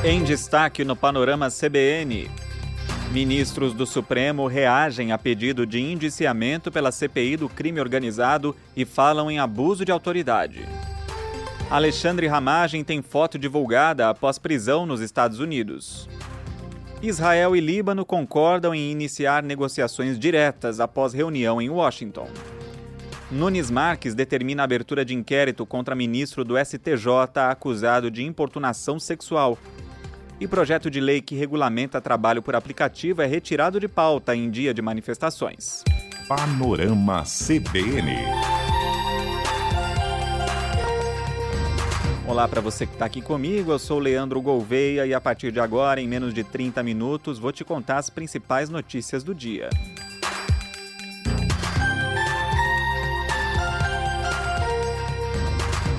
Em destaque no Panorama CBN, ministros do Supremo reagem a pedido de indiciamento pela CPI do crime organizado e falam em abuso de autoridade. Alexandre Ramagem tem foto divulgada após prisão nos Estados Unidos. Israel e Líbano concordam em iniciar negociações diretas após reunião em Washington. Nunes Marques determina a abertura de inquérito contra ministro do STJ acusado de importunação sexual. E projeto de lei que regulamenta trabalho por aplicativo é retirado de pauta em dia de manifestações. Panorama CBN. Olá para você que está aqui comigo, eu sou Leandro Gouveia e a partir de agora, em menos de 30 minutos, vou te contar as principais notícias do dia.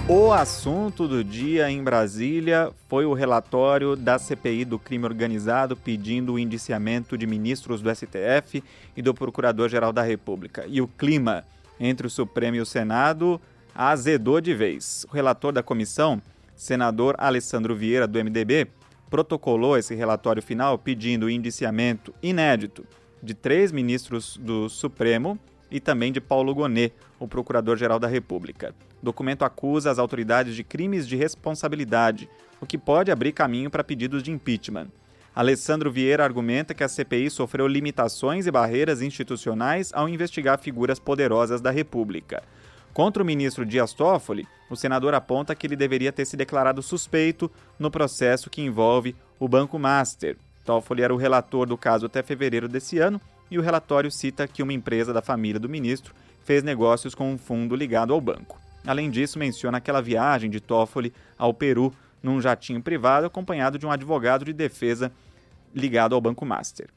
O assunto do dia em Brasília foi o relatório da CPI do crime organizado pedindo o indiciamento de ministros do STF e do Procurador-Geral da República. E o clima entre o Supremo e o Senado azedou de vez. O relator da comissão, senador Alessandro Vieira, do MDB, protocolou esse relatório final pedindo o indiciamento inédito de 3 ministros do Supremo e também de Paulo Gonet, o Procurador-Geral da República. O documento acusa as autoridades de crimes de responsabilidade, o que pode abrir caminho para pedidos de impeachment. Alessandro Vieira argumenta que a CPI sofreu limitações e barreiras institucionais ao investigar figuras poderosas da República. Contra o ministro Dias Toffoli, o senador aponta que ele deveria ter se declarado suspeito no processo que envolve o Banco Master. Toffoli era o relator do caso até fevereiro desse ano e o relatório cita que uma empresa da família do ministro fez negócios com um fundo ligado ao banco. Além disso, menciona aquela viagem de Toffoli ao Peru num jatinho privado acompanhado de um advogado de defesa ligado ao Banco Master.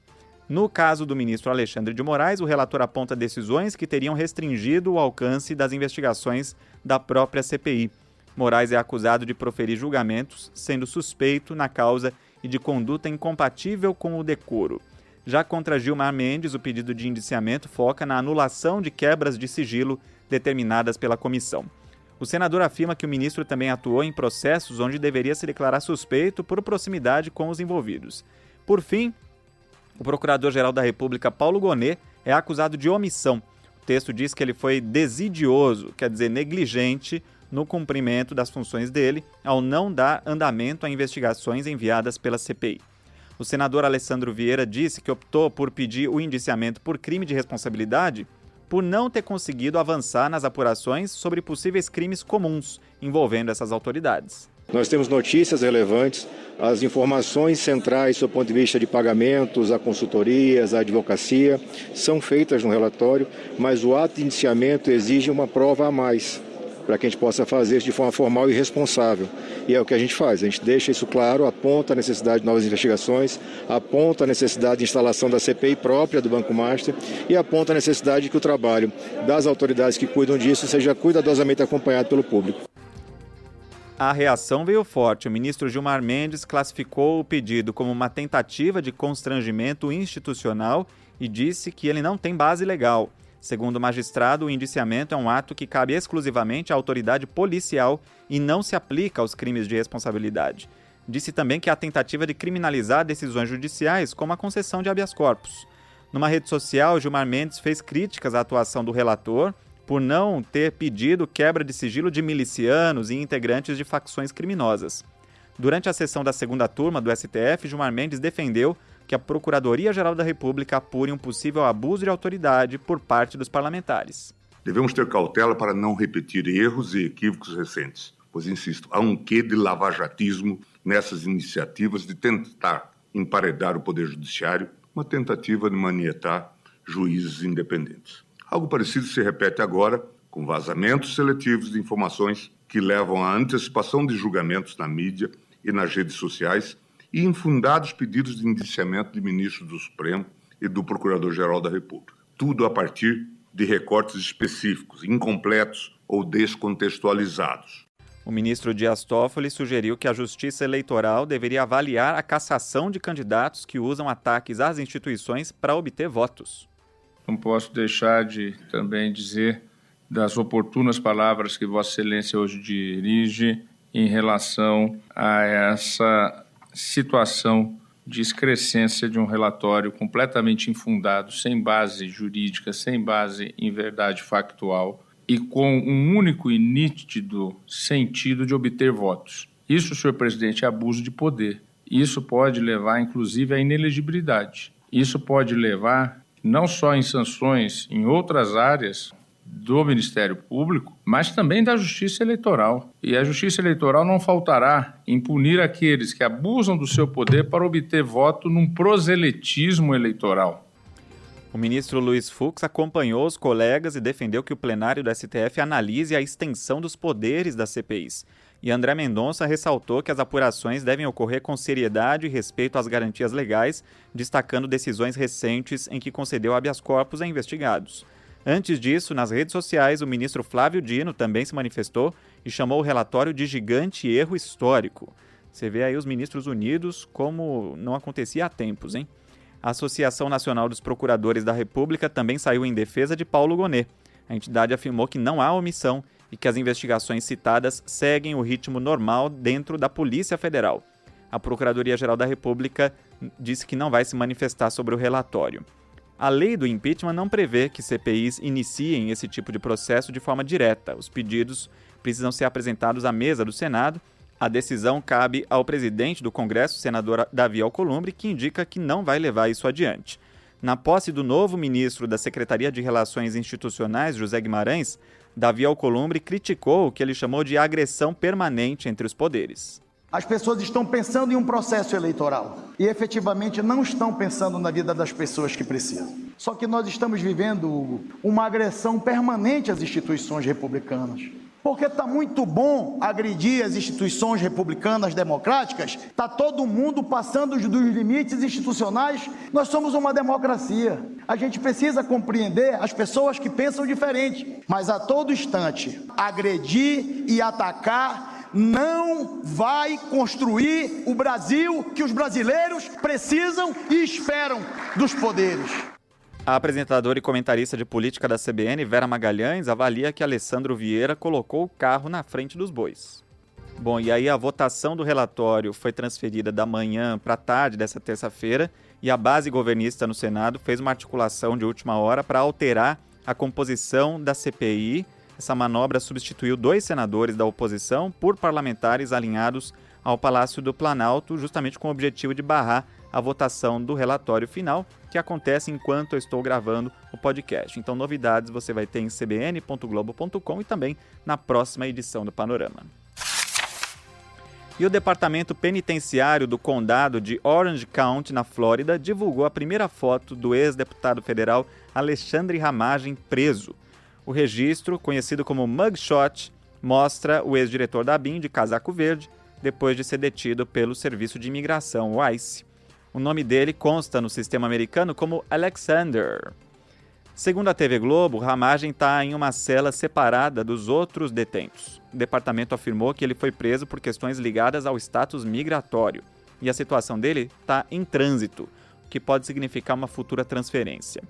No caso do ministro Alexandre de Moraes, o relator aponta decisões que teriam restringido o alcance das investigações da própria CPI. Moraes é acusado de proferir julgamentos, sendo suspeito na causa e de conduta incompatível com o decoro. Já contra Gilmar Mendes, o pedido de indiciamento foca na anulação de quebras de sigilo determinadas pela comissão. O senador afirma que o ministro também atuou em processos onde deveria se declarar suspeito por proximidade com os envolvidos. Por fim, o Procurador-Geral da República, Paulo Gonet, é acusado de omissão. O texto diz que ele foi desidioso, quer dizer, negligente, no cumprimento das funções dele, ao não dar andamento a investigações enviadas pela CPI. O senador Alessandro Vieira disse que optou por pedir o indiciamento por crime de responsabilidade por não ter conseguido avançar nas apurações sobre possíveis crimes comuns envolvendo essas autoridades. Nós temos notícias relevantes, as informações centrais do ponto de vista de pagamentos, a consultorias, a advocacia, são feitas no relatório, mas o ato de indiciamento exige uma prova a mais, para que a gente possa fazer isso de forma formal e responsável. E é o que a gente faz, a gente deixa isso claro, aponta a necessidade de novas investigações, aponta a necessidade de instalação da CPI própria do Banco Master e aponta a necessidade de que o trabalho das autoridades que cuidam disso seja cuidadosamente acompanhado pelo público. A reação veio forte. O ministro Gilmar Mendes classificou o pedido como uma tentativa de constrangimento institucional e disse que ele não tem base legal. Segundo o magistrado, o indiciamento é um ato que cabe exclusivamente à autoridade policial e não se aplica aos crimes de responsabilidade. Disse também que há tentativa de criminalizar decisões judiciais, como a concessão de habeas corpus. Numa rede social, Gilmar Mendes fez críticas à atuação do relator por não ter pedido quebra de sigilo de milicianos e integrantes de facções criminosas. Durante a sessão da segunda turma do STF, Gilmar Mendes defendeu que a Procuradoria-Geral da República apure um possível abuso de autoridade por parte dos parlamentares. Devemos ter cautela para não repetir erros e equívocos recentes, pois, insisto, há um quê de lavajatismo nessas iniciativas de tentar emparedar o Poder Judiciário, uma tentativa de manietar juízes independentes. Algo parecido se repete agora com vazamentos seletivos de informações que levam à antecipação de julgamentos na mídia e nas redes sociais e infundados pedidos de indiciamento de ministros do Supremo e do Procurador-Geral da República. Tudo a partir de recortes específicos, incompletos ou descontextualizados. O ministro Dias Toffoli sugeriu que a Justiça Eleitoral deveria avaliar a cassação de candidatos que usam ataques às instituições para obter votos. Não posso deixar de também dizer das oportunas palavras que Vossa Excelência hoje dirige em relação a essa situação de excrescência de um relatório completamente infundado, sem base jurídica, sem base em verdade factual e com um único e nítido sentido de obter votos. Isso, senhor presidente, é abuso de poder. Isso pode levar, inclusive, à inelegibilidade. Isso pode levar, não só em sanções em outras áreas do Ministério Público, mas também da Justiça Eleitoral. E a Justiça Eleitoral não faltará em punir aqueles que abusam do seu poder para obter voto num proselitismo eleitoral. O ministro Luiz Fux acompanhou os colegas e defendeu que o plenário do STF analise a extensão dos poderes das CPIs. E André Mendonça ressaltou que as apurações devem ocorrer com seriedade e respeito às garantias legais, destacando decisões recentes em que concedeu habeas corpus a investigados. Antes disso, nas redes sociais, o ministro Flávio Dino também se manifestou e chamou o relatório de gigante erro histórico. Você vê aí os ministros unidos como não acontecia há tempos, hein? A Associação Nacional dos Procuradores da República também saiu em defesa de Paulo Gonet. A entidade afirmou que não há omissão e que as investigações citadas seguem o ritmo normal dentro da Polícia Federal. A Procuradoria-Geral da República disse que não vai se manifestar sobre o relatório. A lei do impeachment não prevê que CPIs iniciem esse tipo de processo de forma direta. Os pedidos precisam ser apresentados à mesa do Senado. A decisão cabe ao presidente do Congresso, senador Davi Alcolumbre, que indica que não vai levar isso adiante. Na posse do novo ministro da Secretaria de Relações Institucionais, José Guimarães, Davi Alcolumbre criticou o que ele chamou de agressão permanente entre os poderes. As pessoas estão pensando em um processo eleitoral e efetivamente não estão pensando na vida das pessoas que precisam. Só que nós estamos vivendo uma agressão permanente às instituições republicanas. Porque está muito bom agredir as instituições republicanas democráticas, está todo mundo passando dos limites institucionais. Nós somos uma democracia. A gente precisa compreender as pessoas que pensam diferente, mas a todo instante, agredir e atacar não vai construir o Brasil que os brasileiros precisam e esperam dos poderes. A apresentadora e comentarista de política da CBN, Vera Magalhães, avalia que Alessandro Vieira colocou o carro na frente dos bois. Bom, e aí a votação do relatório foi transferida da manhã para a tarde dessa terça-feira e a base governista no Senado fez uma articulação de última hora para alterar a composição da CPI. Essa manobra substituiu 2 senadores da oposição por parlamentares alinhados ao Palácio do Planalto, justamente com o objetivo de barrar a votação do relatório final, que acontece enquanto eu estou gravando o podcast. Então, novidades você vai ter em cbn.globo.com e também na próxima edição do Panorama. E o Departamento Penitenciário do Condado de Orange County, na Flórida, divulgou a primeira foto do ex-deputado federal Alexandre Ramagem preso. O registro, conhecido como mugshot, mostra o ex-diretor da ABIN de casaco verde, depois de ser detido pelo Serviço de Imigração, o ICE. O nome dele consta no sistema americano como Alexander. Segundo a TV Globo, Ramagem está em uma cela separada dos outros detentos. O departamento afirmou que ele foi preso por questões ligadas ao status migratório e a situação dele está em trânsito, o que pode significar uma futura transferência.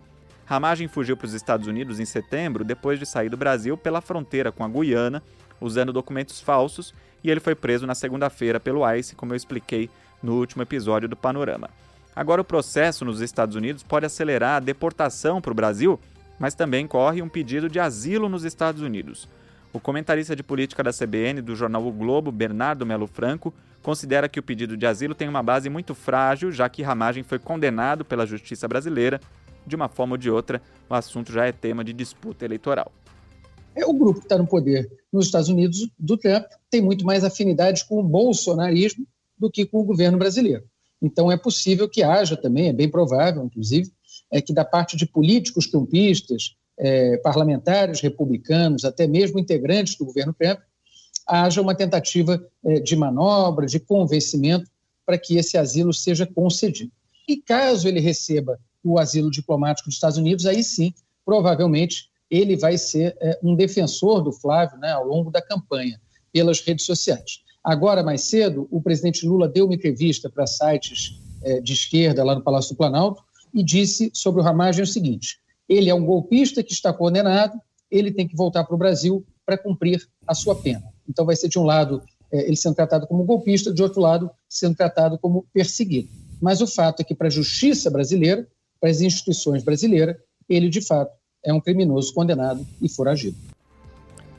Ramagem fugiu para os Estados Unidos em setembro, depois de sair do Brasil pela fronteira com a Guiana, usando documentos falsos, e ele foi preso na segunda-feira pelo ICE, como eu expliquei no último episódio do Panorama. Agora, o processo nos Estados Unidos pode acelerar a deportação para o Brasil, mas também corre um pedido de asilo nos Estados Unidos. O comentarista de política da CBN do jornal O Globo, Bernardo Melo Franco, considera que o pedido de asilo tem uma base muito frágil, já que Ramagem foi condenado pela justiça brasileira. De uma forma ou de outra, o assunto já é tema de disputa eleitoral. O grupo que está no poder nos Estados Unidos do Trump tem muito mais afinidades com o bolsonarismo do que com o governo brasileiro. Então é possível que haja também, é bem provável, inclusive, que da parte de políticos trumpistas, parlamentares republicanos, até mesmo integrantes do governo Trump, haja uma tentativa de manobra, de convencimento para que esse asilo seja concedido. E caso ele receba o asilo diplomático dos Estados Unidos, aí sim, provavelmente, ele vai ser um defensor do Flávio, né, ao longo da campanha, pelas redes sociais. Agora, mais cedo, o presidente Lula deu uma entrevista para sites de esquerda lá no Palácio do Planalto e disse sobre o Ramagem o seguinte: ele é um golpista que está condenado, ele tem que voltar para o Brasil para cumprir a sua pena. Então vai ser, de um lado, ele sendo tratado como golpista, de outro lado, sendo tratado como perseguido. Mas o fato é que, para a justiça brasileira, para as instituições brasileiras, ele, de fato, é um criminoso condenado e foragido.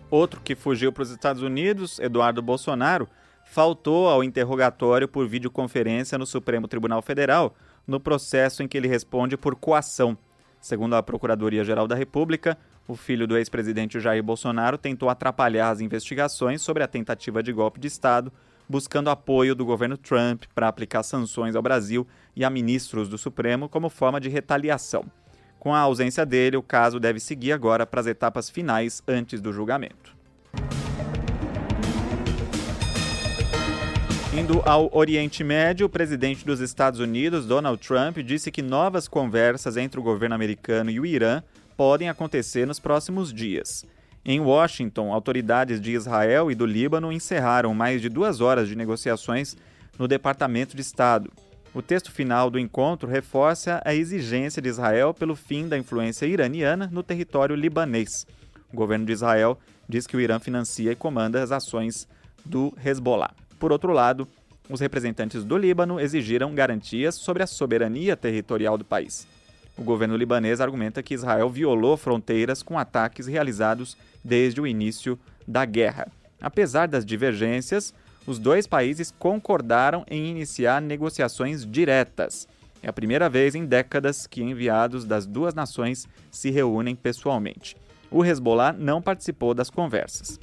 Outro que fugiu para os Estados Unidos, Eduardo Bolsonaro, faltou ao interrogatório por videoconferência no Supremo Tribunal Federal, no processo em que ele responde por coação. Segundo a Procuradoria-Geral da República, o filho do ex-presidente Jair Bolsonaro tentou atrapalhar as investigações sobre a tentativa de golpe de Estado, buscando apoio do governo Trump para aplicar sanções ao Brasil e a ministros do Supremo como forma de retaliação. Com a ausência dele, o caso deve seguir agora para as etapas finais antes do julgamento. Indo ao Oriente Médio, o presidente dos Estados Unidos, Donald Trump, disse que novas conversas entre o governo americano e o Irã podem acontecer nos próximos dias. Em Washington, autoridades de Israel e do Líbano encerraram mais de 2 horas de negociações no Departamento de Estado. O texto final do encontro reforça a exigência de Israel pelo fim da influência iraniana no território libanês. O governo de Israel diz que o Irã financia e comanda as ações do Hezbollah. Por outro lado, os representantes do Líbano exigiram garantias sobre a soberania territorial do país. O governo libanês argumenta que Israel violou fronteiras com ataques realizados desde o início da guerra. Apesar das divergências, os dois países concordaram em iniciar negociações diretas. É a primeira vez em décadas que enviados das duas nações se reúnem pessoalmente. O Hezbollah não participou das conversas.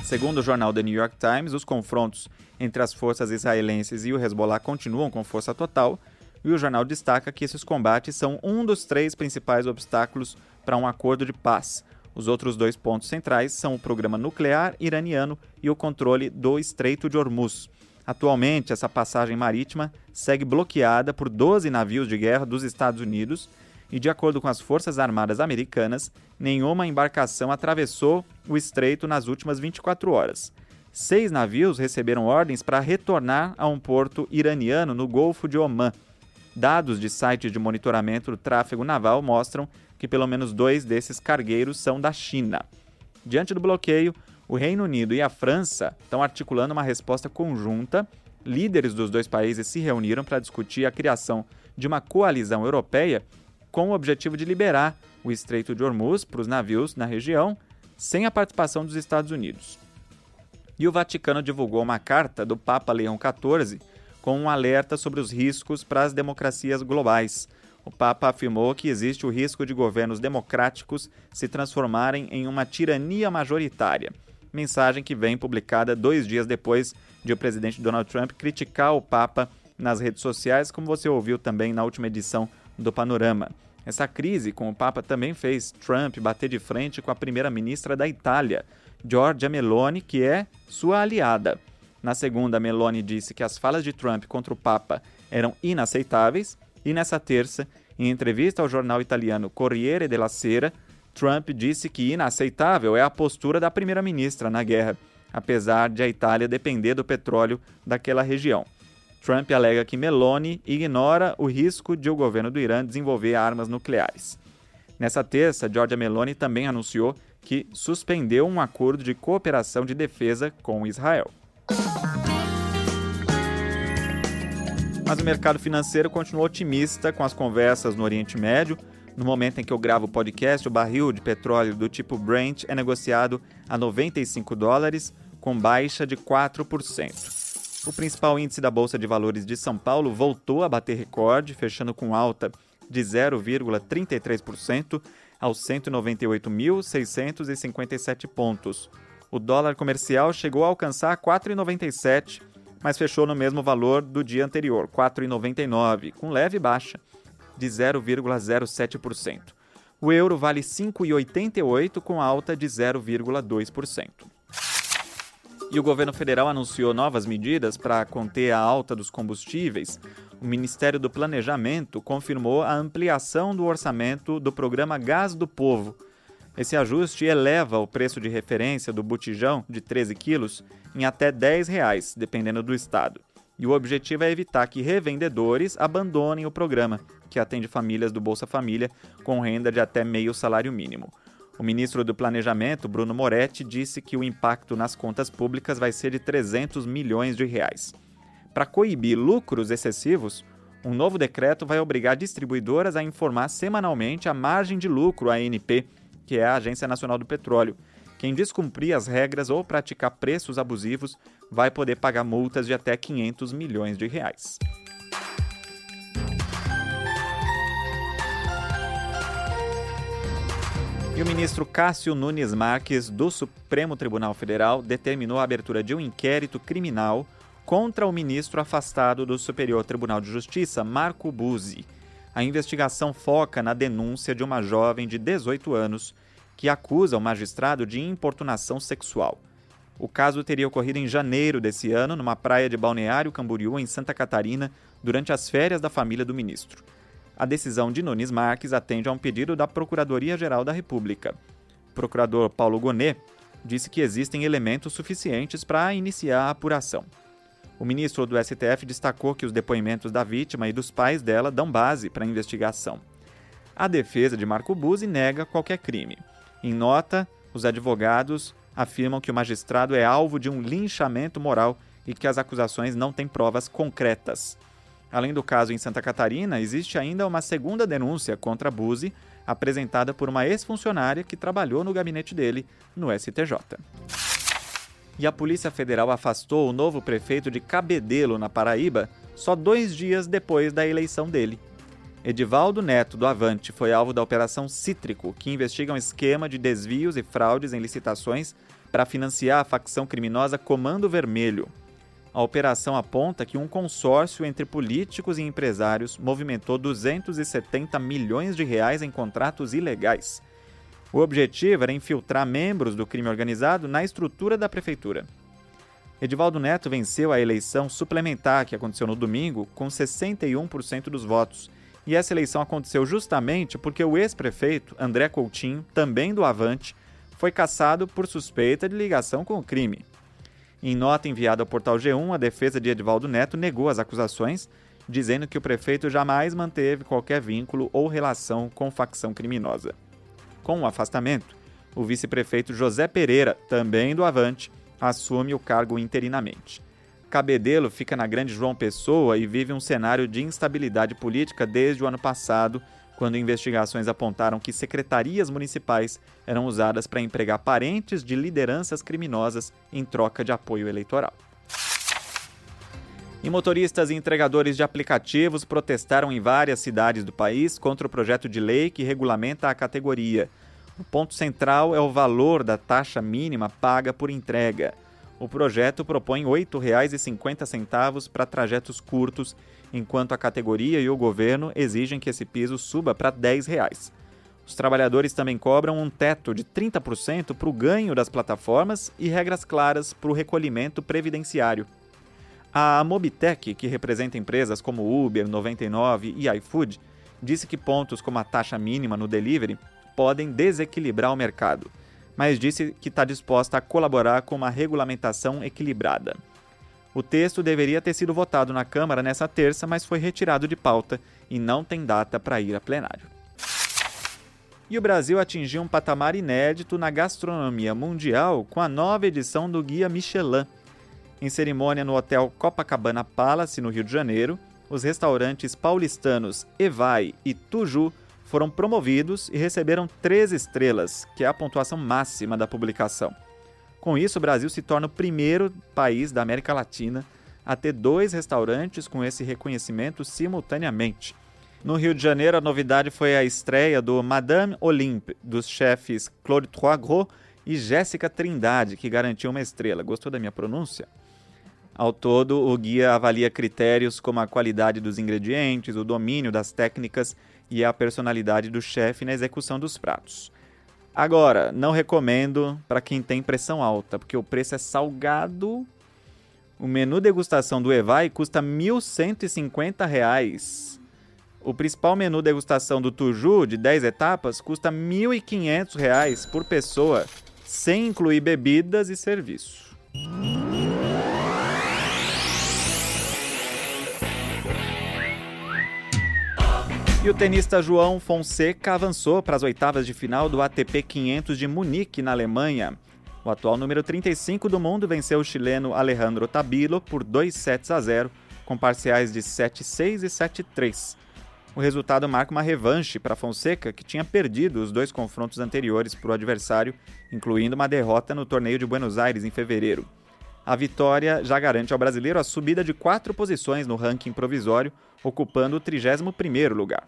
Segundo o jornal The New York Times, os confrontos entre as forças israelenses e o Hezbollah continuam com força total, e o jornal destaca que esses combates são um dos 3 principais obstáculos para um acordo de paz. Os outros 2 pontos centrais são o programa nuclear iraniano e o controle do Estreito de Hormuz. Atualmente, essa passagem marítima segue bloqueada por 12 navios de guerra dos Estados Unidos e, de acordo com as Forças Armadas americanas, nenhuma embarcação atravessou o estreito nas últimas 24 horas. 6 navios receberam ordens para retornar a um porto iraniano no Golfo de Omã. Dados de sites de monitoramento do tráfego naval mostram que pelo menos 2 desses cargueiros são da China. Diante do bloqueio, o Reino Unido e a França estão articulando uma resposta conjunta. Líderes dos 2 países se reuniram para discutir a criação de uma coalizão europeia com o objetivo de liberar o Estreito de Hormuz para os navios na região, sem a participação dos Estados Unidos. E o Vaticano divulgou uma carta do Papa Leão XIV com um alerta sobre os riscos para as democracias globais. O Papa afirmou que existe o risco de governos democráticos se transformarem em uma tirania majoritária. Mensagem que vem publicada 2 dias depois de o presidente Donald Trump criticar o Papa nas redes sociais, como você ouviu também na última edição do Panorama. Essa crise com o Papa também fez Trump bater de frente com a primeira-ministra da Itália, Giorgia Meloni, que é sua aliada. Na segunda, Meloni disse que as falas de Trump contra o Papa eram inaceitáveis e nessa terça, em entrevista ao jornal italiano Corriere della Sera, Trump disse que inaceitável é a postura da primeira-ministra na guerra, apesar de a Itália depender do petróleo daquela região. Trump alega que Meloni ignora o risco de o governo do Irã desenvolver armas nucleares. Nessa terça, Giorgia Meloni também anunciou que suspendeu um acordo de cooperação de defesa com Israel. Mas o mercado financeiro continuou otimista com as conversas no Oriente Médio. No momento em que eu gravo o podcast, o barril de petróleo do tipo Brent é negociado a $95, com baixa de 4%. O principal índice da Bolsa de Valores de São Paulo voltou a bater recorde, fechando com alta de 0,33% aos 198.657 pontos. O dólar comercial chegou a alcançar 4,97, mas fechou no mesmo valor do dia anterior, 4,99, com leve baixa de 0,07%. O euro vale 5,88, com alta de 0,2%. E o governo federal anunciou novas medidas para conter a alta dos combustíveis. O Ministério do Planejamento confirmou a ampliação do orçamento do programa Gás do Povo. Esse ajuste eleva o preço de referência do botijão de 13 quilos em até R$10, dependendo do estado. E o objetivo é evitar que revendedores abandonem o programa, que atende famílias do Bolsa Família com renda de até meio salário mínimo. O ministro do Planejamento, Bruno Moretti, disse que o impacto nas contas públicas vai ser de 300 milhões de reais. Para coibir lucros excessivos, um novo decreto vai obrigar distribuidoras a informar semanalmente a margem de lucro à ANP, que é a Agência Nacional do Petróleo. Quem descumprir as regras ou praticar preços abusivos vai poder pagar multas de até 500 milhões de reais. E o ministro Cássio Nunes Marques, do Supremo Tribunal Federal, determinou a abertura de um inquérito criminal contra o ministro afastado do Superior Tribunal de Justiça, Marco Buzzi. A investigação foca na denúncia de uma jovem de 18 anos que acusa o magistrado de importunação sexual. O caso teria ocorrido em janeiro desse ano, numa praia de Balneário Camboriú, em Santa Catarina, durante as férias da família do ministro. A decisão de Nunes Marques atende a um pedido da Procuradoria-Geral da República. O procurador Paulo Gonet disse que existem elementos suficientes para iniciar a apuração. O ministro do STF destacou que os depoimentos da vítima e dos pais dela dão base para a investigação. A defesa de Marco Buzzi nega qualquer crime. Em nota, os advogados afirmam que o magistrado é alvo de um linchamento moral e que as acusações não têm provas concretas. Além do caso em Santa Catarina, existe ainda uma segunda denúncia contra Buzzi, apresentada por uma ex-funcionária que trabalhou no gabinete dele no STJ. E a Polícia Federal afastou o novo prefeito de Cabedelo, na Paraíba, só 2 dias depois da eleição dele. Edivaldo Neto, do Avante, foi alvo da Operação Cítrico, que investiga um esquema de desvios e fraudes em licitações para financiar a facção criminosa Comando Vermelho. A operação aponta que um consórcio entre políticos e empresários movimentou 270 milhões de reais em contratos ilegais. O objetivo era infiltrar membros do crime organizado na estrutura da prefeitura. Edivaldo Neto venceu a eleição suplementar que aconteceu no domingo com 61% dos votos. E essa eleição aconteceu justamente porque o ex-prefeito, André Coutinho, também do Avante, foi cassado por suspeita de ligação com o crime. Em nota enviada ao portal G1, a defesa de Edivaldo Neto negou as acusações, dizendo que o prefeito jamais manteve qualquer vínculo ou relação com facção criminosa. Com o afastamento, o vice-prefeito José Pereira, também do Avante, assume o cargo interinamente. Cabedelo fica na Grande João Pessoa e vive um cenário de instabilidade política desde o ano passado, quando investigações apontaram que secretarias municipais eram usadas para empregar parentes de lideranças criminosas em troca de apoio eleitoral. E motoristas e entregadores de aplicativos protestaram em várias cidades do país contra o projeto de lei que regulamenta a categoria. O ponto central é o valor da taxa mínima paga por entrega. O projeto propõe R$ 8,50 para trajetos curtos, enquanto a categoria e o governo exigem que esse piso suba para R$ 10. Os trabalhadores também cobram um teto de 30% para o ganho das plataformas e regras claras para o recolhimento previdenciário. A Mobitech, que representa empresas como Uber, 99 e iFood, disse que pontos como a taxa mínima no delivery podem desequilibrar o mercado, mas disse que está disposta a colaborar com uma regulamentação equilibrada. O texto deveria ter sido votado na Câmara nessa terça, mas foi retirado de pauta e não tem data para ir a plenário. E o Brasil atingiu um patamar inédito na gastronomia mundial com a nova edição do Guia Michelin. Em cerimônia no Hotel Copacabana Palace, no Rio de Janeiro, os restaurantes paulistanos Evai e Tuju foram promovidos e receberam 3 estrelas, que é a pontuação máxima da publicação. Com isso, o Brasil se torna o primeiro país da América Latina a ter 2 restaurantes com esse reconhecimento simultaneamente. No Rio de Janeiro, a novidade foi a estreia do Madame Olympe, dos chefes Claude Troisgros e Jéssica Trindade, que garantiu uma estrela. Gostou da minha pronúncia? Ao todo, o guia avalia critérios como a qualidade dos ingredientes, o domínio das técnicas e a personalidade do chefe na execução dos pratos. Agora, não recomendo para quem tem pressão alta, porque o preço é salgado. O menu degustação do Evai custa R$ 1.150. O principal menu degustação do Tuju, de 10 etapas, custa R$ 1.500 por pessoa, sem incluir bebidas e serviço. E o tenista João Fonseca avançou para as oitavas de final do ATP 500 de Munique, na Alemanha. O atual número 35 do mundo venceu o chileno Alejandro Tabilo por 2-0, com parciais de 7-6 e 7-3. O resultado marca uma revanche para Fonseca, que tinha perdido os 2 confrontos anteriores para o adversário, incluindo uma derrota no torneio de Buenos Aires em fevereiro. A vitória já garante ao brasileiro a subida de 4 posições no ranking provisório, ocupando o 31º lugar.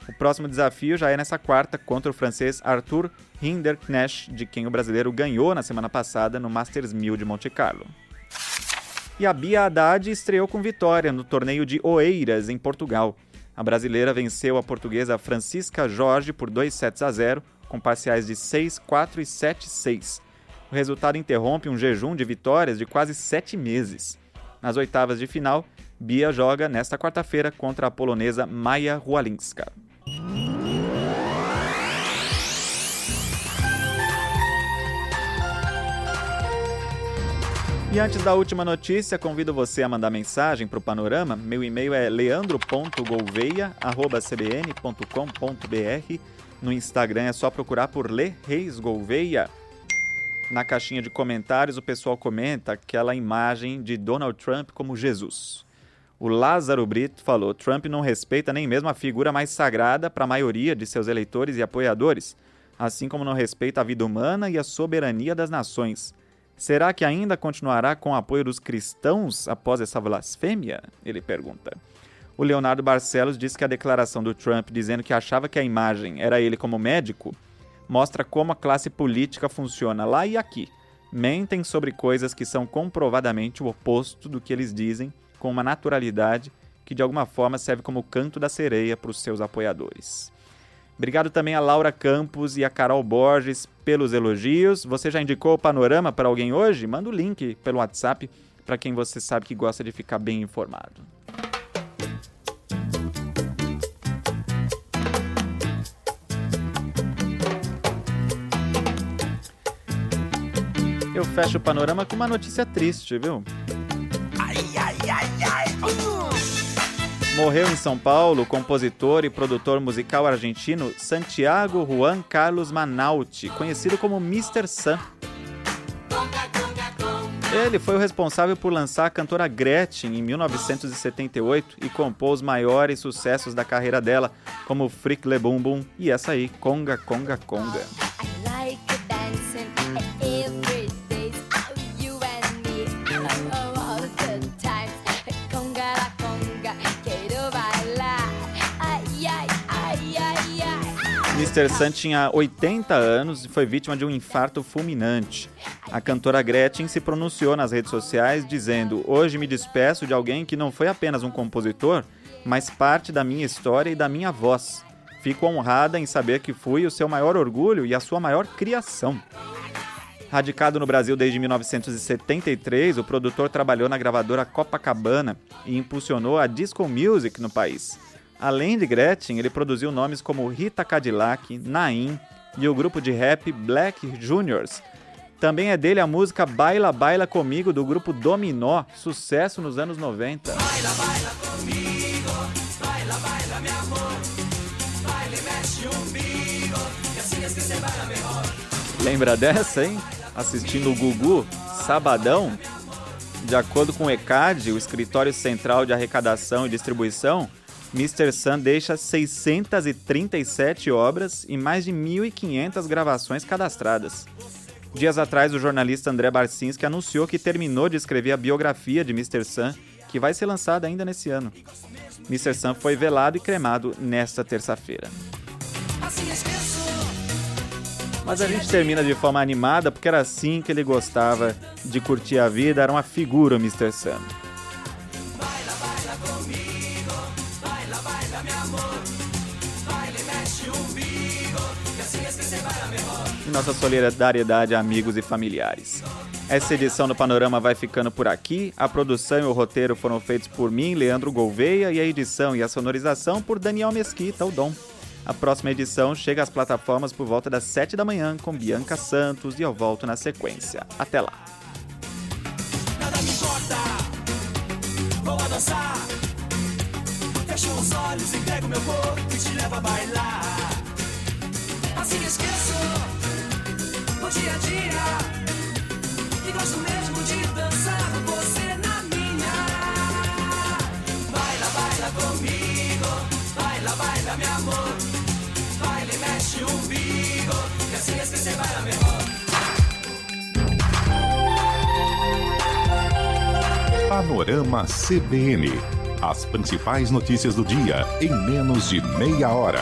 O próximo desafio já é nessa quarta contra o francês Arthur Hinderknecht, de quem o brasileiro ganhou na semana passada no Masters 1000 de Monte Carlo. E a Bia Haddad estreou com vitória no torneio de Oeiras, em Portugal. A brasileira venceu a portuguesa Francisca Jorge por 2-0, com parciais de 6-4 e 7-6. O resultado interrompe um jejum de vitórias de quase 7 meses. Nas oitavas de final, Bia joga nesta quarta-feira contra a polonesa Maja Rualinska. E antes da última notícia, convido você a mandar mensagem para o Panorama. Meu e-mail é leandro.gouveia@cbn.com.br. No Instagram é só procurar por Lê Reis Gouveia. Na caixinha de comentários, o pessoal comenta aquela imagem de Donald Trump como Jesus. O Lázaro Brito falou: Trump não respeita nem mesmo a figura mais sagrada para a maioria de seus eleitores e apoiadores, assim como não respeita a vida humana e a soberania das nações. Será que ainda continuará com o apoio dos cristãos após essa blasfêmia? Ele pergunta. O Leonardo Barcelos diz que a declaração do Trump dizendo que achava que a imagem era ele como médico mostra como a classe política funciona lá e aqui. Mentem sobre coisas que são comprovadamente o oposto do que eles dizem, com uma naturalidade que de alguma forma serve como canto da sereia para os seus apoiadores. Obrigado também a Laura Campos e a Carol Borges pelos elogios. Você já indicou o Panorama para alguém hoje? Manda o link pelo WhatsApp para quem você sabe que gosta de ficar bem informado. Eu fecho o Panorama com uma notícia triste, viu? Morreu em São Paulo o compositor e produtor musical argentino Santiago Juan Carlos Manauti, conhecido como Mr. Sun. Ele foi o responsável por lançar a cantora Gretchen em 1978 e compôs os maiores sucessos da carreira dela, como Freak Le Bum Bum e essa aí, Conga Conga Conga. Mr. Sun tinha 80 anos e foi vítima de um infarto fulminante. A cantora Gretchen se pronunciou nas redes sociais dizendo: "Hoje me despeço de alguém que não foi apenas um compositor, mas parte da minha história e da minha voz. Fico honrada em saber que fui o seu maior orgulho e a sua maior criação." Radicado no Brasil desde 1973, o produtor trabalhou na gravadora Copacabana e impulsionou a disco music no país. Além de Gretchen, ele produziu nomes como Rita Cadillac, Naim e o grupo de rap Black Juniors. Também é dele a música Baila Baila Comigo, do grupo Dominó, sucesso nos anos 90. Baila, baila comigo, baila, baila, meu amor, baila e mexe umbigo, e assim es que se baila melhor. Lembra dessa, hein? Assistindo o Gugu, Sabadão? De acordo com o ECAD, o Escritório Central de Arrecadação e Distribuição, Mr. Sun deixa 637 obras e mais de 1.500 gravações cadastradas. Dias atrás, o jornalista André Barcinski anunciou que terminou de escrever a biografia de Mr. Sun, que vai ser lançada ainda nesse ano. Mr. Sun foi velado e cremado nesta terça-feira. Mas a gente termina de forma animada, porque era assim que ele gostava de curtir a vida, era uma figura o Mr. Sun. E nossa solidariedade a amigos e familiares. Essa edição do Panorama vai ficando por aqui. A produção e o roteiro foram feitos por mim, Leandro Gouveia, e a edição e a sonorização por Daniel Mesquita, o Dom. A próxima edição chega às plataformas por volta das 7 da manhã com Bianca Santos e eu volto na sequência. Até lá! Nada me importa, vou a dançar, fecho os olhos. olhos, entrego meu corpo e te levo a bailar. Assim esqueço o dia a dia e gosto mesmo de dançar com você na minha. Baila, baila comigo, baila, baila meu amor. Baila e mexe o umbigo, que assim esquecer baila melhor. Panorama CBN. As principais notícias do dia em menos de meia hora.